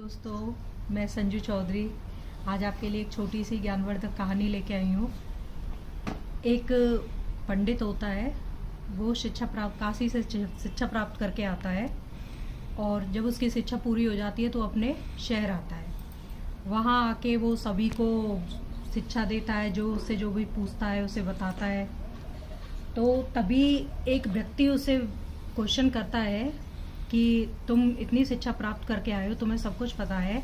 दोस्तों, मैं संजू चौधरी आज आपके लिए एक छोटी सी ज्ञानवर्धक कहानी लेके आई हूँ। एक पंडित होता है, वो काशी से शिक्षा प्राप्त करके आता है और जब उसकी शिक्षा पूरी हो जाती है तो अपने शहर आता है। वहाँ आके वो सभी को शिक्षा देता है, जो भी पूछता है उसे बताता है। तो तभी एक व्यक्ति उसे क्वेश्चन करता है कि तुम इतनी शिक्षा प्राप्त करके आए हो, तुम्हें सब कुछ पता है,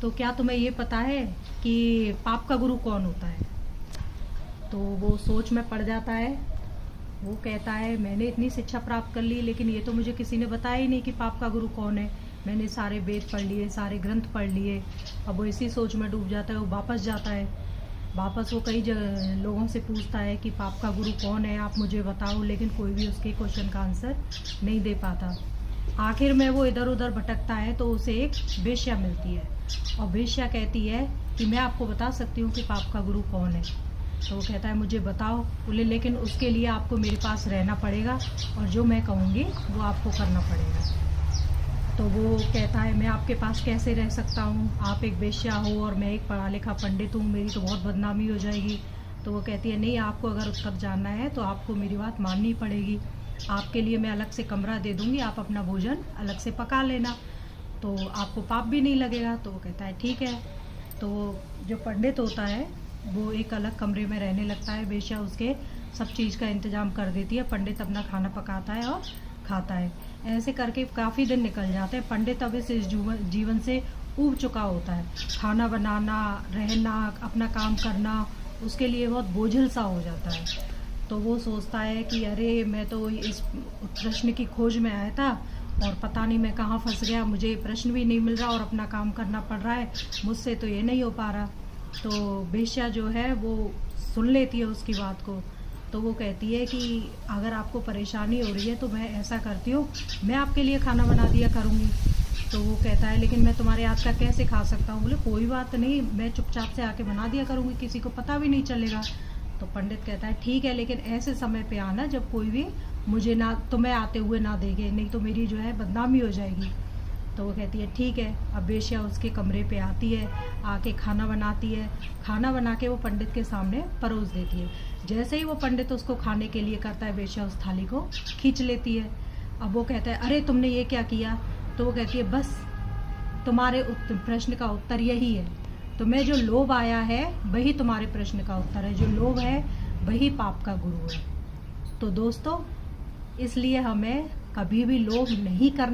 तो क्या तुम्हें ये पता है कि पाप का गुरु कौन होता है? तो वो सोच में पड़ जाता है। वो कहता है मैंने इतनी शिक्षा प्राप्त कर ली, लेकिन ये तो मुझे किसी ने बताया ही नहीं कि पाप का गुरु कौन है। मैंने सारे वेद पढ़ लिए, सारे ग्रंथ पढ़ लिए। अब वो इसी सोच में डूब जाता है। वो वापस जाता है। वापस वो कई लोगों से पूछता है कि पाप का गुरु कौन है, आप मुझे बताओ, लेकिन कोई भी उसके क्वेश्चन का आंसर नहीं दे पाता। आखिर में वो इधर उधर भटकता है तो उसे एक वेश्या मिलती है और वेश्या कहती है कि मैं आपको बता सकती हूँ कि पाप का गुरु कौन है। तो वो कहता है मुझे बताओ। बोले लेकिन उसके लिए आपको मेरे पास रहना पड़ेगा और जो मैं कहूँगी वो आपको करना पड़ेगा। तो वो कहता है मैं आपके पास कैसे रह सकता हूँ, आप एक वेश्या हो और मैं एक पढ़ा लिखा पंडित हूँ, मेरी तो बहुत बदनामी हो जाएगी। तो वो कहती है नहीं, आपको अगर उस तक जाना है तो आपको मेरी बात माननी पड़ेगी। आपके लिए मैं अलग से कमरा दे दूँगी, आप अपना भोजन अलग से पका लेना, तो आपको पाप भी नहीं लगेगा। तो वो कहता है ठीक है। तो जो पंडित होता है वो एक अलग कमरे में रहने लगता है। वेश्या उसके सब चीज़ का इंतजाम कर देती है। पंडित अपना खाना पकाता है और खाता है। ऐसे करके काफ़ी दिन निकल जाते हैं। पंडित अब इस जीवन से ऊब चुका होता है। खाना बनाना, रहना, अपना काम करना उसके लिए बहुत बोझिल सा हो जाता है। तो वो सोचता है कि अरे मैं तो इस प्रश्न की खोज में आया था और पता नहीं मैं कहाँ फंस गया, मुझे प्रश्न भी नहीं मिल रहा और अपना काम करना पड़ रहा है, मुझसे तो ये नहीं हो पा रहा। तो वेश्या जो है वो सुन लेती है उसकी बात को। तो वो कहती है कि अगर आपको परेशानी हो रही है तो मैं ऐसा करती हूँ, मैं आपके लिए खाना बना दिया करूँगी। तो वो कहता है लेकिन मैं तुम्हारे हाथ का कैसे खा सकता हूँ? बोले कोई बात नहीं, मैं चुपचाप से आके बना दिया करूँगी, किसी को पता भी नहीं चलेगा। तो पंडित कहता है ठीक है, लेकिन ऐसे समय पे आना जब कोई भी मुझे ना तुम्हें आते हुए ना देखे, नहीं तो मेरी जो है बदनामी हो जाएगी। तो वो कहती है ठीक है। अब वेश्या उसके कमरे पे आती है, आके खाना बनाती है। खाना बना के वो पंडित के सामने परोस देती है। जैसे ही वो पंडित उसको खाने के लिए करता है, वेश्या उस थाली को खींच लेती है। अब वो कहता है अरे तुमने ये क्या किया? तो वो कहती है बस तुम्हारे प्रश्न का उत्तर यही है। तुम्हें जो लोभ आया है वही तुम्हारे प्रश्न का उत्तर है। जो लोभ है वही पाप का गुरु है। तो दोस्तों, इसलिए हमें कभी भी लोभ नहीं करना।